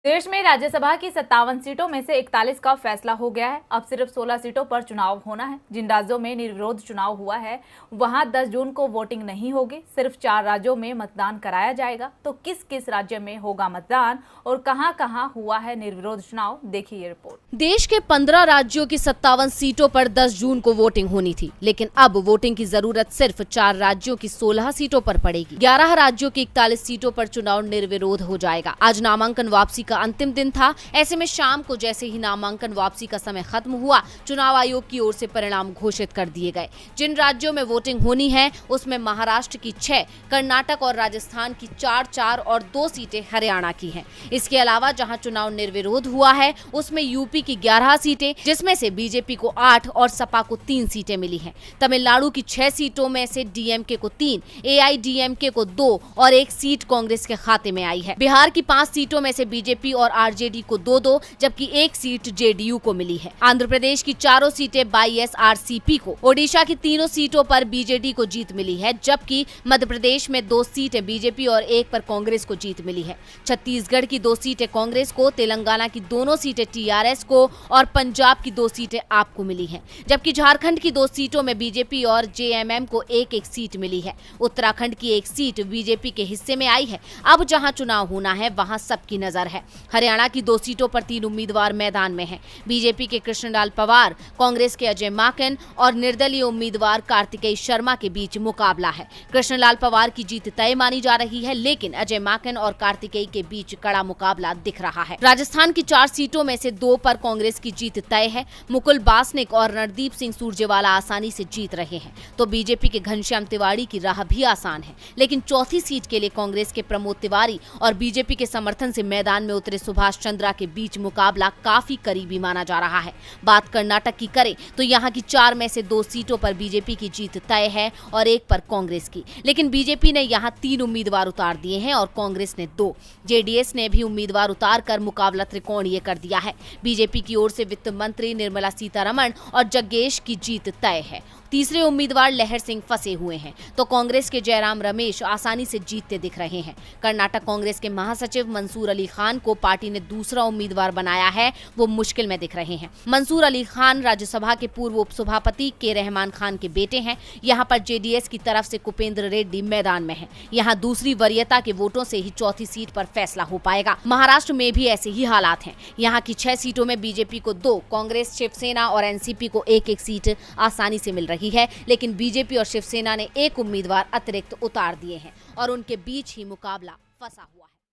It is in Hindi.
देश में राज्यसभा की 57 सीटों में से 41 का फैसला हो गया है। अब सिर्फ 16 सीटों पर चुनाव होना है। जिन राज्यों में निर्विरोध चुनाव हुआ है वहां 10 जून को वोटिंग नहीं होगी। सिर्फ 4 राज्यों में मतदान कराया जाएगा। तो किस किस राज्य में होगा मतदान और कहां-कहां हुआ है निर्विरोध चुनाव, देखिए ये रिपोर्ट। देश के 15 राज्यों की 57 सीटों पर 10 जून को वोटिंग होनी थी, लेकिन अब वोटिंग की जरूरत सिर्फ 4 राज्यों की 16 सीटों पर पड़ेगी। 11 राज्यों की 41 सीटों पर चुनाव निर्विरोध हो जाएगा। आज नामांकन वापसी का अंतिम दिन था। ऐसे में शाम को जैसे ही नामांकन वापसी का समय खत्म हुआ, चुनाव आयोग की ओर से परिणाम घोषित कर दिए गए। जिन राज्यों में वोटिंग होनी है उसमें महाराष्ट्र की 6, कर्नाटक और राजस्थान की 4 और 2 सीटें हरियाणा की हैं। इसके अलावा जहां चुनाव निर्विरोध हुआ है उसमें यूपी की 11 सीटें, जिसमें से बीजेपी को 8 और सपा को 3 सीटें मिली हैं। तमिलनाडु की 6 सीटों में से डीएमके को 3, एआईडीएमके को 2 और 1 सीट कांग्रेस के खाते में आई है। बिहार की 5 सीटों में से बीजेपी और आरजेडी को 2-2 जबकि 1 सीट जेडीयू को मिली है। आंध्र प्रदेश की 4 सीटें वाईएसआरसीपी को, ओडिशा की 3 सीटों पर बीजेडी को जीत मिली है, जबकि मध्य प्रदेश में 2 सीटें बीजेपी और 1 पर कांग्रेस को जीत मिली है। छत्तीसगढ़ की 2 सीटें कांग्रेस को, तेलंगाना की दोनों सीटें टीआरएस को और पंजाब की 2 सीटें आप को मिली हैं, जबकि झारखंड की 2 सीटों में बीजेपी और जेएमएम को 1-1 सीट मिली है। उत्तराखंड की 1 सीट बीजेपी के हिस्से में आई है। अब जहां चुनाव होना है वहां सबकी नजर है। हरियाणा की 2 सीटों पर 3 उम्मीदवार मैदान में हैं। बीजेपी के कृष्णलाल पवार, कांग्रेस के अजय माकन और निर्दलीय उम्मीदवार कार्तिकेय शर्मा के बीच मुकाबला है। कृष्णलाल पवार की जीत तय मानी जा रही है, लेकिन अजय माकन और कार्तिकेय के बीच कड़ा मुकाबला दिख रहा है। राजस्थान की 4 सीटों में से 2 पर कांग्रेस की जीत तय है। मुकुल वासनिक और रणदीप सिंह सुरजेवाला आसानी से जीत रहे हैं, तो बीजेपी के घनश्याम तिवारी की राह भी आसान है। लेकिन चौथी सीट के लिए कांग्रेस के प्रमोद तिवारी और बीजेपी के समर्थन से मैदान में उतरे सुभाष चंद्रा के बीच मुकाबला काफी करीबी माना जा रहा है। बात कर्नाटक की करें तो यहाँ की 4 में से 2 सीटों पर बीजेपी की जीत तय है और 1 पर कांग्रेस की, लेकिन बीजेपी ने यहाँ 3 उम्मीदवार उतार दिए हैं और कांग्रेस ने 2। जेडीएस ने भी उम्मीदवार उतार कर मुकाबला त्रिकोणीय कर दिया है। बीजेपी की ओर से वित्त मंत्री निर्मला सीतारमण और जग्गेश की जीत तय है। तीसरे उम्मीदवार लहर सिंह फंसे हुए हैं, तो कांग्रेस के जयराम रमेश आसानी से जीतते दिख रहे हैं। कर्नाटक कांग्रेस के महासचिव मंसूर अली खान को पार्टी ने दूसरा उम्मीदवार बनाया है, वो मुश्किल में दिख रहे हैं। मंसूर अली खान राज्यसभा के पूर्व उपसभापति के रहमान खान के बेटे हैं। यहाँ पर जेडीएस की तरफ से कुपेंद्र रेड्डी मैदान में है। यहाँ दूसरी वरीयता के वोटों से ही चौथी सीट पर फैसला हो पाएगा। महाराष्ट्र में भी ऐसे ही हालात हैं। यहाँ की 6 सीटों में बीजेपी को 2, कांग्रेस, शिवसेना और एनसीपी को 1-1 सीट आसानी से मिल रही है, लेकिन बीजेपी और शिवसेना ने 1 उम्मीदवार अतिरिक्त उतार दिए हैं और उनके बीच ही मुकाबला फंसा हुआ है।